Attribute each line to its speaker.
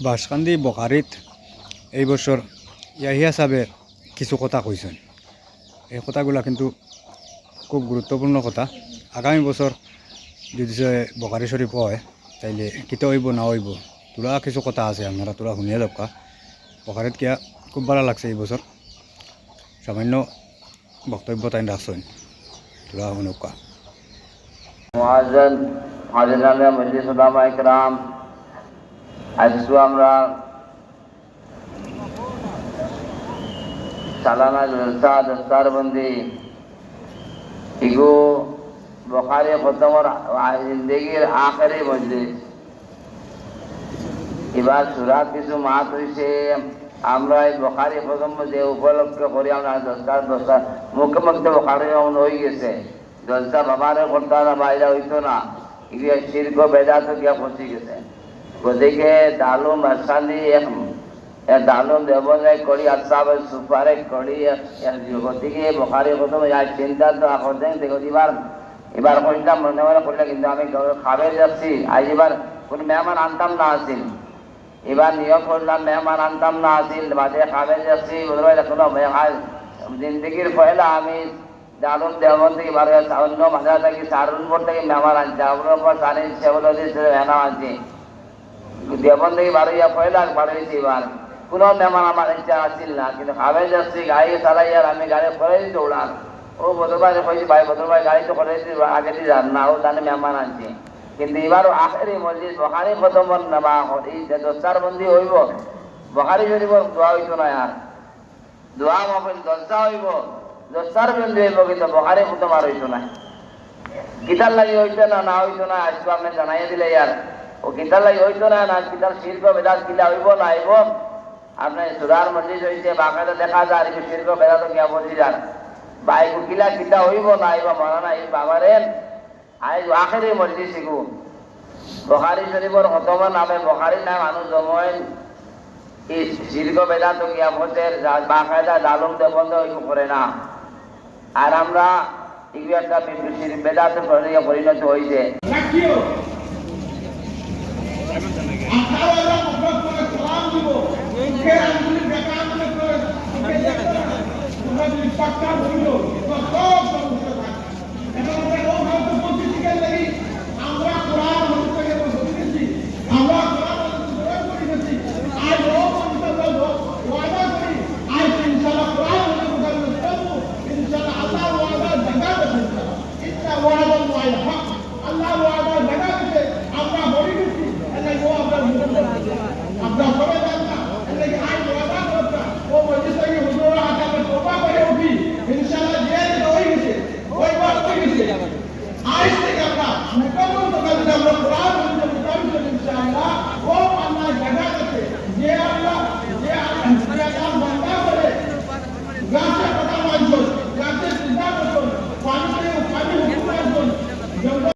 Speaker 1: বাঁশকান্দি বখারিত এই বছর ইয়াহিয়া সাহেবে কিছু কথা কইছেন। এই কথাগুলো কিন্তু খুব গুরুত্বপূর্ণ কথা। আগামী বছর যদি সে বখারি শরীফ হয় তাইলে কিতা হইব না হইব তোরা কিছু কথা আছে, আপনারা তোরা শুনিয়ে দরকার। বখারিত কিয়া খুব ভালো লাগছে এই বছর, সামান্য বক্তব্য তাই রাখছেন, তোরা শুনুকা।
Speaker 2: মুআজ্জান হাজিরানে মজলিস উলামা ইকরাম, আজকে আমরা সালানা জলসা দস্তারবন্দি ইগো বুখারী খতমর জিন্দগির আখেরি মজলিস। এবার সুরাত কিছু মাস হয়েছে, আমরা এই বুখারী খতম যে উপলক্ষ করি আমরা দস্তার মুখে বুখারী হয়ে গেছে। জলসা বাবারে করতে না, বাইরে হইতো না, এগুলো শিরক বেদাত গিয়া পৌঁছে গেছে। গতিকে দালুম আসানি দালুম দেবনে করি আসাবে সুপারে করি। গতিকে বুখারী খতম চিন্তা তো এখন দেখো এবার করলাম মনে মনে করলে, কিন্তু আমি খাবে যাচ্ছি আজ এবার কোন মেহমান আনতাম না আসিল। এবার নিয়োগ করলাম মেহমান আনতাম না আসিল, বাদে খাবে যাচ্ছি কোনো জিন্দগির পয়লা আমি দারুন দেওয়ান থেকে বারো অন্য মাঝা থেকে সারুনপুর থেকে মেহমান আনছি, আমার উপর সানি সেগুলো মেহমান আনছি। দেবন থেকে বারো পয়লা বাড়িয়েছি। এবার কোনো মেহমান আমার ইচ্ছা আসছিল না, কিন্তু খাবে যাচ্ছি গাড়ি চালাই আর আমি গাড়ি করে দিতে উড়ান। ও বদরভাই কইছি ভাই বদরভাই গাড়ি তো করে দিচ্ছি, আগে দিয়ে যান না, ও জানে মেহমান আনছি। কিন্তু এবারও আখেরি মসজিদ বুখারী খতম নামা এই দস্তার বন্দি হইব, বুখারী শরীফর দোয়া হইতো না, আর দোয়া মাহফিল জলসা হইব, দস্তার বন্দি হইব, কিন্তু বুখারী খতম আর হইতো না। কিতার লাগি হইতো না, না হইতো না আজকে আপনি জানাইয়া দিলে ইয়ার ও কিতার লাগি হইতো না, না কিতার শিরক বেদাত কিলা হইব না হইব। আপনার সুরার মসজিদ হইছে বাকায়দা দেখা যায়, আর শিরক বেদাত গিয়া বসি যান বাইকু কিলা কিতা হইব না হইব মনে না। এই বাবারেন আজ আখেরি মসজিদ শিখু বুখারী শরীফর খতমের নামে বুখারী নাম মানুষ জমাইন এই শিরক বেদাত গিয়া বসে বাকায়দা দালুম দেবন্ধ করে না। আর আমরা এগুলো একটা বেদাতে পরিণত হয়েছে।